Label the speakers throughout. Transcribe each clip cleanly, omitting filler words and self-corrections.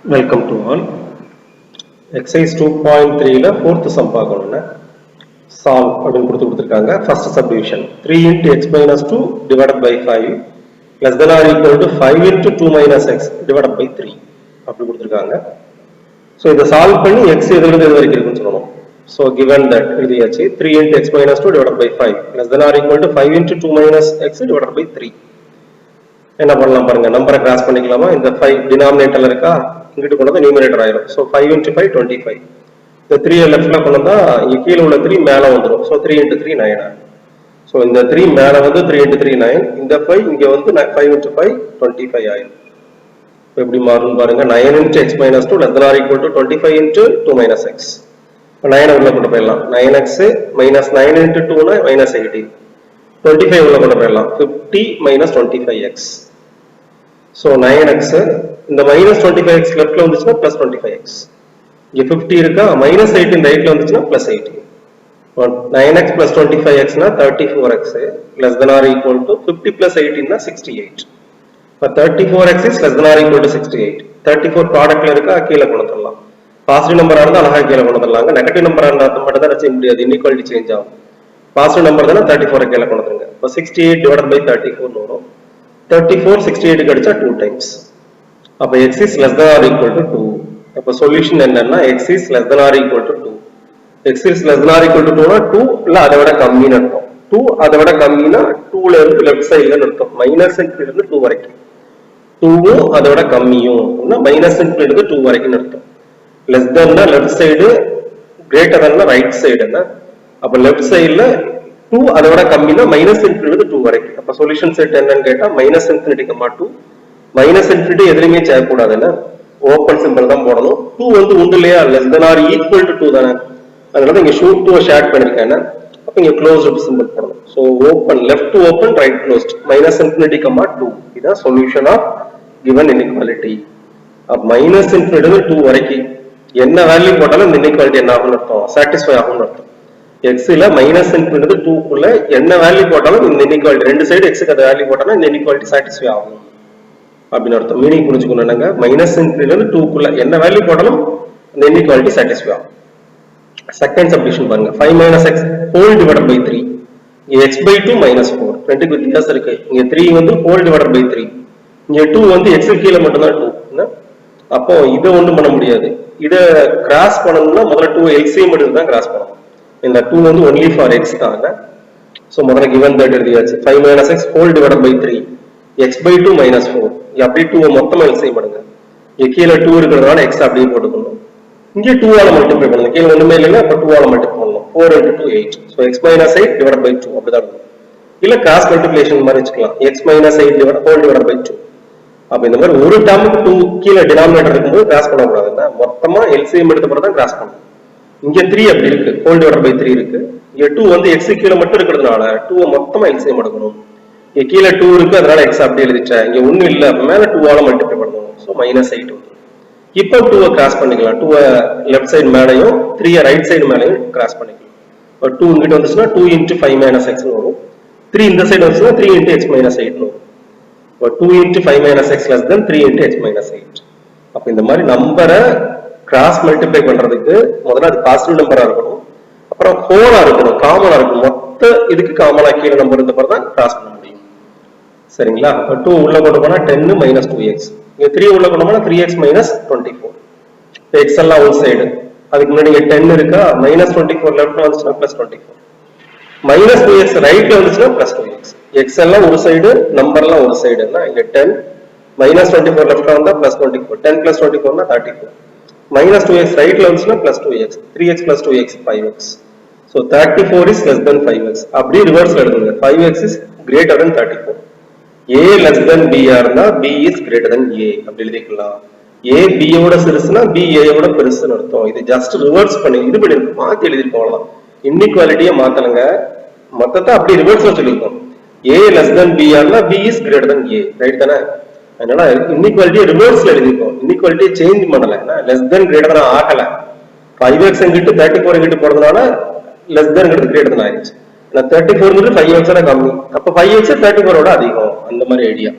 Speaker 1: Welcome to all. Exercise 2.3 ல fourth sum பார்க்கணும்னா solve அப்படின்னு கொடுத்துருக்காங்க. First subdivision 3 into x minus 2 divided by 5 less than or equal to 5 into 2 minus x divided by 3 அப்படி கொடுத்துருக்காங்க. So இதை solve பண்ணி x எதுலேருந்து எது வரைக்கும் இருக்குன்னு சொல்லணும். ஸோ given that எழுதியாச்சு 3 into x minus 2 divided by 5 less than or equal to 5 into 2 minus x divided by 3. என்ன பண்ணலாம் பாருங்க, நம்பரை கிராஸ் பண்ணிக்கலாமா? இந்த 5 டினாமினேட்டர்ல இருக்கா, இங்கிட்டு கொண்டு வந்து நியூமரேட்டர் ஆயிரும். So 5 into 5 25. இந்த 3 லெஃப்ட்ல கொண்டு வந்தா இங்க கீழே உள்ள 3 மேல வந்துடும். So 3 into 3 9. ஸோ இந்த 3 மேல வந்து 3 into 3 9. இந்த 5 இங்க வந்து 5 into 5 25 ஆயிரும். எப்படி மாறும் பாருங்க, 9 into x minus 2 less than or equal to 25 into 2 minus x. 9 உள்ள கொண்டு போயிடலாம். 9x minus 9 into 2 னா minus 18. 25 உள்ள கொண்டு போயிடலாம். 50 minus 25x. So 9x இந்த minus 25x லெஃப்ட்ல வந்துச்சுன்னா plus 25x. இங்க 50 இருக்கா, minus 18 ரைட்ல வந்துச்சுன்னா plus 18. 9x plus 25x னா 34x less than or equal to 50 plus 18 னா 68. இப்போ 34x is less than or equal to 68. 34 ப்ராடக்ட்ல இருக்கா, கீழே கொண்டு வரலாம். பாசிட்டிவ் நம்பரா இருந்தா அழகா கீழே கொண்டு வரலாங்க. நெகட்டிவ் நம்பரா இருந்தா மட்டும் தான் செய்ய முடியாது, இன்இக்வாலிட்டி சேஞ்ச் ஆகும். பாசிட்டிவ் நம்பர் தானே 34 கீழே கொண்டு வந்துருங்க. இப்போ 68 divided by 34 வரும். 34 68 கடிச்சா 2 times. அப்ப x is less than or equal to 2. அப்ப சொல்யூஷன் என்னன்னா x is less than or equal to 2. x is less than or equal to 2 னா 2 இல்ல அதை விட கம்மின்னு அர்த்தம். 2 அதை விட கம்மினா 2ல இருந்து லெஃப்ட் சைடுல அர்த்தம். மைனஸ் இருந்து 2 வரைக்கும். 2வும் அதை விட கம்மியும் அப்படின்னா மைனஸ் இருந்து 2 வரைக்கும் அர்த்தம். லெஸ் தென்னா லெஃப்ட் சைடு, கிரேட்டர் தென்னா ரைட் சைடுன்னா. அப்ப லெஃப்ட் சைடுல 2 அதை விட கம்மினா மைனஸ் இன்ஃபினிட்டி 2 வரைக்கும். அப்ப சொல்யூஷன் செட் என்னன்னு கேட்டா minus infinity comma 2. Minus infinity எதுலையுமே செய்யக்கூடாதுன்னா ஓப்பன் சிம்பிள் தான் போடணும். 2 வந்து உண்டு இல்லையா, less than or equal to 2 தானே, அதனால இங்க ஷூட் 2 ஷேட் பண்ணிருக்கேன். அப்ப இங்க க்ளோஸ்டு சிம்பிள் போடணும். So open, left to open, right closed, minus infinity comma 2. இதான் சொல்யூஷன் ஆஃப் கிவன் இன்இக்வாலிட்டி. அப்ப மைனஸ் இன்ஃபினிட்டி 2 வரைக்கும் என்ன வேல்யூ போட்டாலும் இந்த இன்இக்வாலிட்டி என்ன ஆகும்னு அர்த்தம், சாட்டிஸ்ஃபை ஆகும்னு அர்த்தம். x ல மைனஸ் இன்ஃபினிட்டி 2 குள்ள என்ன வேல்யூ போட்டாலும் இந்த இன்இக்வாலிட்டி, ரெண்டு சைடு x க்கு அந்த வேல்யூ போட்டாலும் இந்த இன்இக்வாலிட்டி சாட்டிஸ்ஃபை ஆகும் அப்படின்னு அர்த்தம். மீனிங் புரிஞ்சுக்கணும் என்னங்க, மைனஸ் இன்ஃபினிட்டி 2 குள்ள என்ன வேல்யூ போட்டாலும் இந்த இன்இக்வாலிட்டி சாட்டிஸ்ஃபை ஆகும். செகண்ட் சப்டிவிஷன் பாருங்க, 5 minus x whole divided by 3. இங்க x by 2 minus 4 ரெண்டுக்கு வித்தியாசம் இருக்கு. இங்க 3 வந்து whole divided by 3, இங்க 2 வந்து x க்கு கீழ மட்டும் தான் 2. அப்போ இத ஒண்ணும் பண்ண முடியாது. இத கிராஸ் பண்ணனும்னா முதல்ல 2 LCM எடுத்து தான் கிராஸ் பண்ணணும். இந்த 2 வந்து only for x தான். சோ முதல்ல given that எழுதியாச்சு. 5 minus x whole divided by 3 x by 2 minus 4. அப்படியே 2 மொத்தமா LCM பண்ணுங்க. இங்க கீழ 2 இருக்குறதால x அப்படியே போட்டுக்கணும். இங்க 2 ஆல மல்டிப்ளை பண்ணுங்க. கீழ ஒண்ணுமே இல்லைன்னா அப்ப 2 ஆல மல்டிப்ளை பண்ணணும். 4 into 2 8. So x minus 8 divided by 2 அப்படிதான் இருக்கும். இல்ல கிராஸ் மல்டிப்ளிகேஷன் மாதிரி வச்சுக்கலாம். x minus 8 whole divided by 2. அப்ப இந்த மாதிரி ஒரு டேர்முக்கு 2 கீழ டினாமினேட்டர் இருக்கும்போது கிராஸ் பண்ண கூடாதுன்னா மொத்தமா LCM எடுத்த பிறகு தான் கிராஸ் பண்ணணும். இங்க 3 அப்படி இருக்கு, whole divided by 3 இருக்கு. இங்க 2 வந்து x கீழ மட்டும் இருக்கிறதுனால 2 மொத்தமா LCM எடுக்கணும். இங்க கீழ 2 இருக்கு, அதனால x அப்படி எழுதிட்டேன். இங்க 1 இல்ல, அப்ப மேல 2 ஆல மல்டிப்ளை பண்ணனும். சோ -8 வரும். இப்போ 2 கிராஸ் பண்ணிக்கலாம். 2 லெஃப்ட் சைடு மேலயும் 3 ரைட் சைடு மேலயும் கிராஸ் பண்ணிக்கலாம். இப்போ 2 இங்கிட்ட வந்துச்சுனா 2 into 5 minus x வரும். 3 இந்த சைடு வந்துச்சுனா 3 into x minus 8 வரும். இப்போ 2 into 5 minus x less than 3 into x minus 8. அப்ப இந்த மாதிரி நம்பரை கிராஸ் மல்டிப்ளை பண்றதுக்கு முதல்ல அது பாசிட்டிவ் நம்பரா இருக்கணும், அப்புறம் ஹோலா இருக்கணும், காமனா இருக்கணும். மொத்த இதுக்கு காமனா கீழ நம்பர் இருந்த பிறகு தான் கிராஸ் பண்ண முடியும். சரிங்களா? 2 உள்ள கொண்டு போனா 10 minus 2x. இங்க 3 உள்ள கொண்டு போனா 3x minus 24. x எல்லாம் ஒரு சைடு. அதுக்கு முன்னாடி இங்க 10 இருக்கா, minus 24 லெஃப்ட்ல வந்துச்சுனா plus 24. minus 2x ரைட்ல வந்துச்சுனா plus 2x. x எல்லாம் ஒரு சைடு, நம்பர் எல்லாம் ஒரு சைடுன்னா இங்க 10 minus 24 லெஃப்ட்ல வந்தா plus 24. 10 plus 24 னா 34. minus 2x ரைட்ல வந்துச்சுனா plus 2x. 3x plus 2x 5x. So 34 is less than 5x. அப்படியே ரிவர்ஸ்ல எடுங்க. 5x is greater than 34. a less than b ஆர்னா b is greater than a அப்படி எழுதிக்கலாம். a b யோட சிறுசுனா b a யோட பெருசுன்னு அர்த்தம். இது ஜஸ்ட் ரிவர்ஸ் பண்ணி இது பண்ணி மாத்தி எழுதிருக்கோம் அவ்வளவுதான். இன்இக்வாலிட்டியை மாத்தலங்க, மொத்தத்தை அப்படி ரிவர்ஸ்ல சொல்லிருக்கோம். a less than b ஆர்னா b is greater than a, right தானே? அதனால இன்இக்வாலிட்டியை ரிவர்ஸ்ல எழுதிருக்கோம். இன்இக்வாலிட்டியை சேஞ்ச் பண்ணல, லெஸ் தென் கிரேட்டர் தான் ஆகல. 5x எங்கிட்டு 34 எங்கிட்டு போறதுனால லெஸ் தென் கிரேட்டர் தான் ஆயிடுச்சு. 34 5x கம்மி, அப்ப 5x 34 அதிகம், அந்த மாதிரி ஐடியா.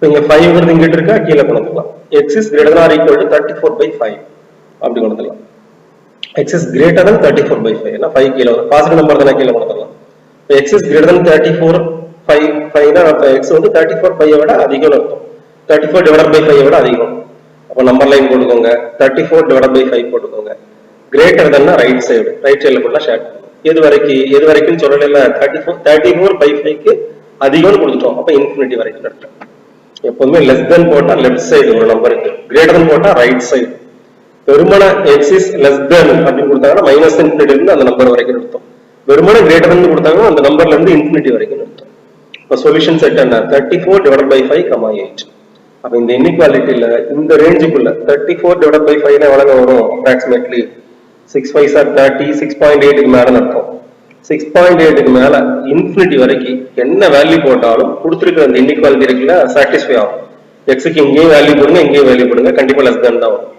Speaker 1: இங்க 5 இங்கிட்டு இருக்கா, கீழே கொண்டு வந்துக்கலாம். x is greater than or equal to 34/5 அப்படி கொண்டு வந்துக்கலாம். x is greater than 34/5 ஏன்னா 5 கீழே வரும், பாசிட்டிவ் நம்பர் தானே, கீழே கொண்டு வந்துக்கலாம். x is greater than 34/5 னா அப்ப x வந்து 34/5 விட அதிகம் அர்த்தம். 34 divided by 5 விட அதிகம். அப்ப நம்பர் லைன் போட்டுக்கோங்க, 34 divided by 5 போட்டுக்கோங்க. Greater than right side, right சைடுல போட்டா ஷேர் பண்ணணும். எது வரைக்கும் சொல்லல, 34/5க்கு அதிகம்னு கொடுத்துட்டோம். அப்ப இன்ஃபினிட்டி வரைக்கும் நடக்கும். எப்பவுமே லெஸ் தென் போட்டா லெஃப்ட் சைடு ஒரு நம்பருக்கு, கிரேட்டர் தென் போட்டா ரைட் சைடு. வெறுமன எக்ஸ் இஸ் லெஸ் தென் அப்படின்னு கொடுத்தாங்கன்னா மைனஸ் இன்ஃபினிட்டி இருந்து அந்த நம்பர் வரைக்கும் எடுத்தோம். வெறுமன கிரேட்டர் தென் கொடுத்தாங்கன்னா அந்த நம்பர்ல இருந்து இன்ஃபினிட்டி வரைக்கும் எடுத்தோம். இப்போ சொல்யூஷன் செட் என்ன, 34 divided by 5, 8. அப்ப இந்த இன்இக்வாலிட்டியில இந்த ரேஞ்சுக்குள்ள 34 divided by 5 எவ்வளவு வரும், அப்ராக்சிமேட்லி 6 5s are 30, 6.8 மேல அர்த்தம். 6.8 மேல இன்ஃபினிட்டி வரைக்கும் என்ன வேல்யூ போட்டாலும் கொடுத்துருக்கிற அந்த இன்இக்வாலிட்டி இருக்குல்ல சாட்டிஸ்ஃபை ஆகும். எக்ஸுக்கு இங்கேயும் வேல்யூ போடுங்க, இங்கேயும் வேல்யூ போடுங்க, கண்டிப்பா லெஸ் தென் தான் வரும்.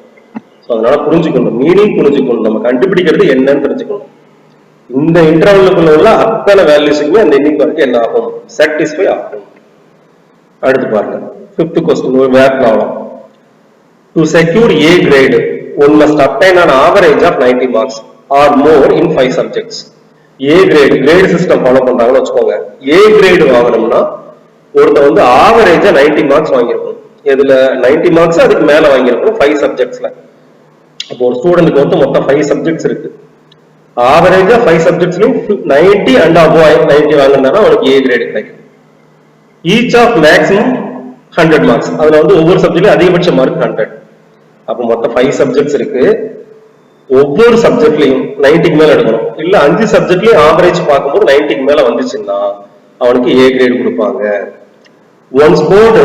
Speaker 1: ஸோ அதனால புரிஞ்சுக்கணும், மீனிங் புரிஞ்சுக்கணும், நம்ம கண்டுபிடிக்கிறது என்னன்னு தெரிஞ்சுக்கணும். இந்த இன்டர்வலுக்குள்ள உள்ள அத்தனை வேல்யூஸுக்குமே அந்த இன்இக்வாலிட்டி என்ன ஆகும், சாட்டிஸ்ஃபை ஆகும். அடுத்து பாருங்க, 5th question, ஒரு word problem. To secure A grade, one must obtain an average of 90 marks or more in 5 subjects. A grade, grade system follow பண்றாங்கன்னு வச்சுக்கோங்க. A grade வாங்கணும்னா ஒருத்தர் வந்து ஆவரேஜா 90 மார்க்ஸ் வாங்கியிருக்கணும். இதுல 90 மார்க்ஸ் அதுக்கு மேல வாங்கியிருக்கணும் 5 சப்ஜெக்ட்ஸ்ல. அப்போ ஒரு ஸ்டூடெண்ட்க்கு வந்து மொத்தம் 5 சப்ஜெக்ட்ஸ் இருக்கு. ஆவரேஜா 5 சப்ஜெக்ட்ஸ்லயும் 90 அண்ட் அபோவ் 90 வாங்கினா அவனுக்கு A grade கிடைக்கும். ஈச் ஆஃப் மேக்ஸிமம் 100 மார்க்ஸ், அதுல வந்து ஒவ்வொரு சப்ஜெக்ட்லயும் அதிகபட்ச மார்க் 100. அப்ப மொத்தம் 5 சப்ஜெக்ட்ஸ் இருக்கு. ஒவ்வொரு சப்ஜெக்ட்லயும் 90க்கு மேல எடுக்கணும். இல்ல 5 சப்ஜெக்ட்லயும் ஆவரேஜ் பார்க்கும்போது 90க்கு மேல வந்துச்சுன்னா அவனுக்கு A grade கொடுப்பாங்க. One scored,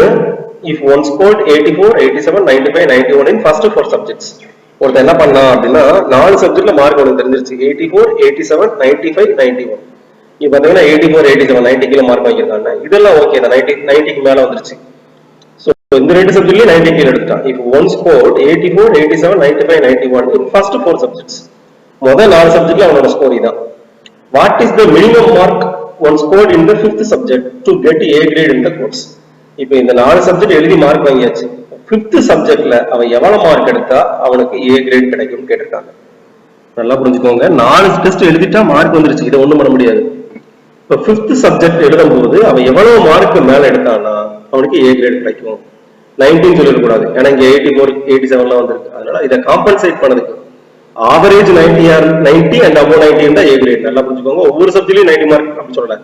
Speaker 1: if one scored 84, 87, 95, 91 in first 4 subjects. ஒருத்தர் என்ன பண்ணா அப்படின்னா 4 சப்ஜெக்ட்ல மார்க் அவனுக்கு தெரிஞ்சிருச்சு, 84, 87, 95, 91. இப்ப பாத்தீங்கன்னா 84, 87, 90 கீழே மார்க் வாங்கியிருக்காங்க. இதெல்லாம் ஓகே தான், 90க்கு மேல வந்துருச்சு. இந்த ரெண்டு சப்ஜெக்ட்லயும் 90 கீழ எடுத்துட்டான். இப்போ one score 84, 87, 95, 91 in first 4 subjects. முதல் 4 சப்ஜெக்ட்ல அவனோட ஸ்கோர் இதான். What is the minimum mark one scored in the 5th subject to get A grade in the course? இப்போ இந்த 4 சப்ஜெக்ட் எழுதி மார்க் வாங்கியாச்சு. 5th சப்ஜெக்ட்ல அவன் எவ்வளவு மார்க் எடுத்தா அவனுக்கு A grade கிடைக்கும்னு கேட்டிருக்காங்க. நல்லா புரிஞ்சுக்கோங்க, 4 டெஸ்ட் எழுதிட்டா மார்க் வந்துருச்சு, இதை ஒண்ணும் பண்ண முடியாது. இப்போ 5th சப்ஜெக்ட் எழுதும் போது அவன் எவ்வளவு மார்க் மேல எடுத்தானா அவனுக்கு A grade கிடைக்கும். 19 சொல்லிடக்கூடாது, ஏன்னா இங்க 84, 87 வந்திருக்கு. அதனால இதை காம்பன்சேட் பண்ணதுக்கு ஆவரேஜ் 90 அண்ட் அபோவ் 90 தான் A grade. நல்லா புரிஞ்சுக்கோங்க, ஒவ்வொரு சப்ஜெக்ட்லயும் 90 மார்க் அப்படி சொல்லல,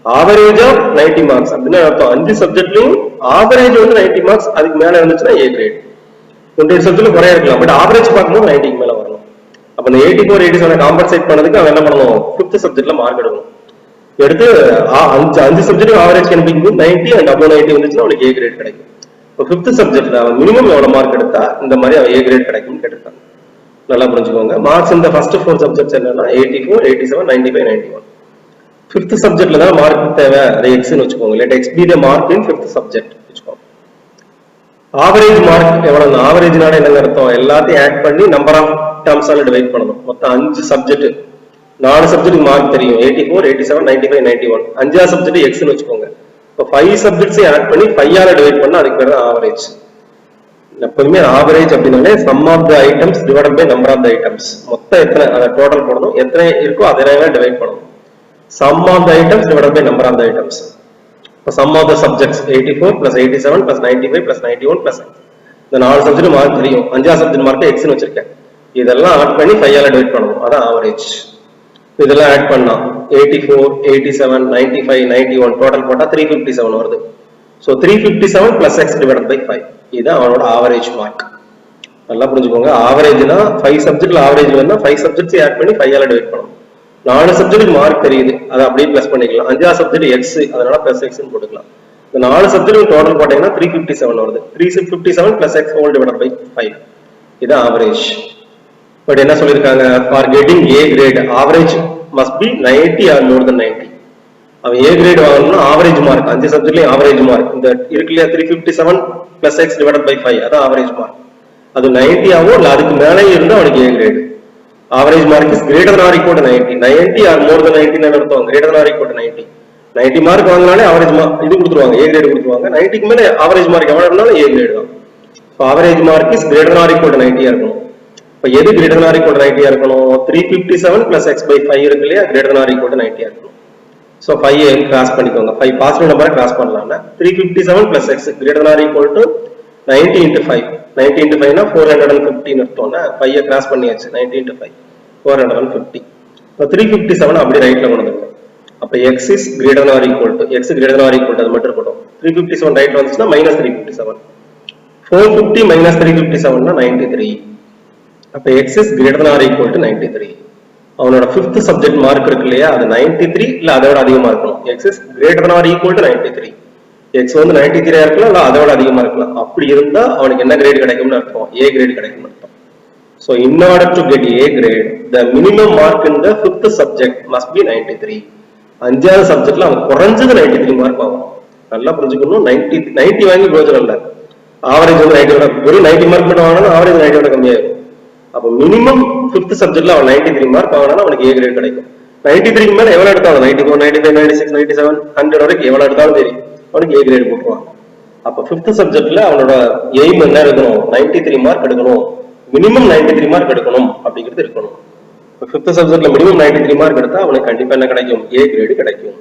Speaker 1: ஆவரேஜ் ஆஃப் 90 மார்க்ஸ் அப்படின்னு அர்த்தம். 5 சப்ஜெக்ட்லயும் ஆவரேஜ் வந்து 90 மார்க்ஸ், அதுக்கு மேல இருந்துச்சுன்னா A grade. 20 சப்ஜெக்ட்ல குறைய இருக்கலாம், பட் ஆவரேஜ் பார்க்கும்போது 90க்கு மேல வரணும். அப்ப இந்த 84, 87 காம்பன்சேட் பண்ணதுக்கு அவன் என்ன பண்ணணும், 5th சப்ஜெக்ட்ல மார்க் எடுக்கணும். எடுத்து 5 சப்ஜெக்ட் ஆவரேஜ் கண்டுபிடிக்கும் 90 அண்ட் அபோவ் 90 வந்துச்சுன்னா அவனுக்கு A grade கிடைக்கும். 5th சப்ஜெக்ட்ல அவன் மினிமம் எவ்வளவு மார்க் எடுத்தா இந்த மாதிரி அவன் A grade கிடைக்கும்னு கேட்டிருக்காங்க. நல்லா புரிஞ்சுக்கோங்க, மார்க்ஸ் இந்த ஃபர்ஸ்ட் 4 சப்ஜெக்ட்ஸ் என்னன்னா 84, 87, 95, 91. 5th சப்ஜெக்ட்ல தான் மார்க் தேவை, அதை X ன்னு வச்சுக்கோங்க. let X be the mark in 5th subject வச்சுக்கோங்க. ஆவரேஜ் மார்க் எவ்வளவு, ஆவரேஜ்னால என்ன அர்த்தம், எல்லாத்தையும் ஆட் பண்ணி நம்பர் ஆஃப் டர்ம்ஸால டிவைட் பண்ணணும். மொத்தம் 5 சப்ஜெக்ட், 4 சப்ஜெக்ட் மார்க் தெரியும், 84, 87, 95, 91. 5ஆவது சப்ஜெக்ட் X ன்னு வச்சுக்கோங்க. 5 சப்ஜெக்ட்ஸ் ஆட் பண்ணி 5 ஆல டிவைட் பண்ணா அதுக்கு பேர் தான் ஆவரேஜ். எப்பவுமே ஆவரேஜ் அப்படின்னாலே sum of the items divided by number of the items. மொத்தம் எத்தனை அதை டோட்டல் போடணும், எத்தனை இருக்கோ அதனால டிவைட் பண்ணணும். Sum of the items divided by number of the items. இப்போ sum of the subjects 84 plus 87 plus 95 plus 91 plus இந்த 4 சப்ஜெக்ட் மார்க் தெரியும், 5ஆவது சப்ஜெக்ட் மார்க் X ன்னு வச்சிருக்கேன். இதெல்லாம் ஆட் பண்ணி 5 ஆல டிவைட் பண்ணணும், அதான் ஆவரேஜ். இதெல்லாம் ஆட் பண்ணா 84, 87, 95, 91 டோட்டல் போட்டா 357 வருது. So 357 plus X divided by 5, இது அவனோட ஆவரேஜ் மார்க். நல்லா புரிஞ்சுக்கோங்க, ஆவரேஜ்னா 5 சப்ஜெக்ட்ல ஆவரேஜ் வேணும்னா 5 சப்ஜெக்ட்ஸ் ஆட் பண்ணி 5 ஆல டிவைட் பண்ணணும். 4 சப்ஜெக்ட் மார்க் தெரியுது, அதை அப்படியே பிளஸ் பண்ணிக்கலாம். 5ஆவது சப்ஜெக்ட் X, அதனால பிளஸ் X ன்னு போட்டுக்கலாம். இந்த 4 சப்ஜெக்ட் டோட்டல் போட்டீங்கன்னா 357 வருது. 357 plus X whole divided by 5, இது ஆவரேஜ். பட் என்ன சொல்லிருக்காங்க, for getting A grade average must be 90 or more than 90. அவன் A grade வாங்கணும்னா ஆவரேஜ் மார்க், 5 சப்ஜெக்ட்லயும் ஆவரேஜ் மார்க் இந்த இருக்குல்லையா 357 plus X divided by 5, அதான் ஆவரேஜ் மார்க். அது 90 ஆவோ இல்ல அதுக்கு மேலே இருந்தா அவனுக்கு A grade. Average mark is greater than or equal to 90. 90 or more than 90 ன்னு அர்த்தம், greater than or equal to 90. 90 mark வாங்கினாலே average இது கொடுத்துருவாங்க, ஏ கிரேட் கொடுத்துருவாங்க. 90க்கு மேல ஆவரேஜ் மார்க் எவ்வளவு இருந்தாலும் ஏ கிரேட் தான். So average mark is greater or equal to 90 இருக்கணும். இப்போ எது கிரேட்டர் ஆர் ஈக்குவல் டு 90 இருக்கணும்? 357 பிளஸ் எக்ஸ் பை 5 இருக்கு இல்லையா, கிரேட்டர் ஆர் ஈக்குவல் டு 90 இருக்கணும். ஸோ 5 கிராஸ் பண்ணிக்கோங்க, 5 பாசிட்டிவ் நம்பரை கிராஸ் பண்ணலாம்னா 357 plus x greater or equal to 90 into 5. 90 into 5னா 450 எடுத்தோம்னா 5 கிராஸ் பண்ணியாச்சு. 90 இன்ட்டு 5 450. இப்போ 357 அப்படி ரைட்ல கொண்டு வந்துருங்க. அப்ப x is greater than or equal to, x greater than or equal to அது மட்டும் இருக்கட்டும். 357 ரைட்ல வந்துச்சுன்னா minus 357. 450 minus 357 னா 93. அப்ப x is greater than or equal to 93. அவனோட 5th subject மார்க் இருக்கு இல்லையா, அது 93 இல்ல அதோட அதிகமா இருக்கணும். x is greater than or equal to 93. x வந்து 93 இருக்கலாம் இல்ல அதோட அதிகமா இருக்கலாம். அப்படி இருந்தா அவனுக்கு என்ன கிரேட் கிடைக்கும்னு அர்த்தம்? A கிரேட் கிடைக்கும்னு அர்த்தம். So in order to get A grade, the minimum mark in the 5th subject must be 93. அஞ்சாவது சப்ஜெக்ட்ல அவன் குறைஞ்சது 93 மார்க் ஆகும். நல்லா புரிஞ்சுக்கணும். 90 வாங்கி பிரயோஜனம் இல்லை. ஆவரேஜ் வந்து 90 வெறும் 90 மார்க் மட்டும் வாங்கினா ஆவரேஜ் 90 கம்மியாகும். அப்போ மினிமம் 5th சப்ஜெக்ட்ல அவன் 93 மார்க் வாங்கினா அவனுக்கு ஏ கிரேட் கிடைக்கும். 93 மேல எவ்வளவு எடுத்தாலும் 94, 95, 96, 97, 100 வரைக்கும் எவ்வளவு எடுத்தாலும் சரி அவனுக்கு ஏ கிரேட் போட்டுருவான். அப்போ 5th சப்ஜெக்ட்ல அவனோட எய்ம் என்ன இருக்கணும்? 93 மார்க் எடுக்கணும், மினிமம் 93 மார்க் எடுக்கணும் அப்படிங்கிறது இருக்கணும். 5th சப்ஜெக்ட்ல மினிமம் 93 மார்க் எடுத்தா அவனுக்கு கண்டிப்பா என்ன கிடைக்கும்? ஏ கிரேடு கிடைக்கும்.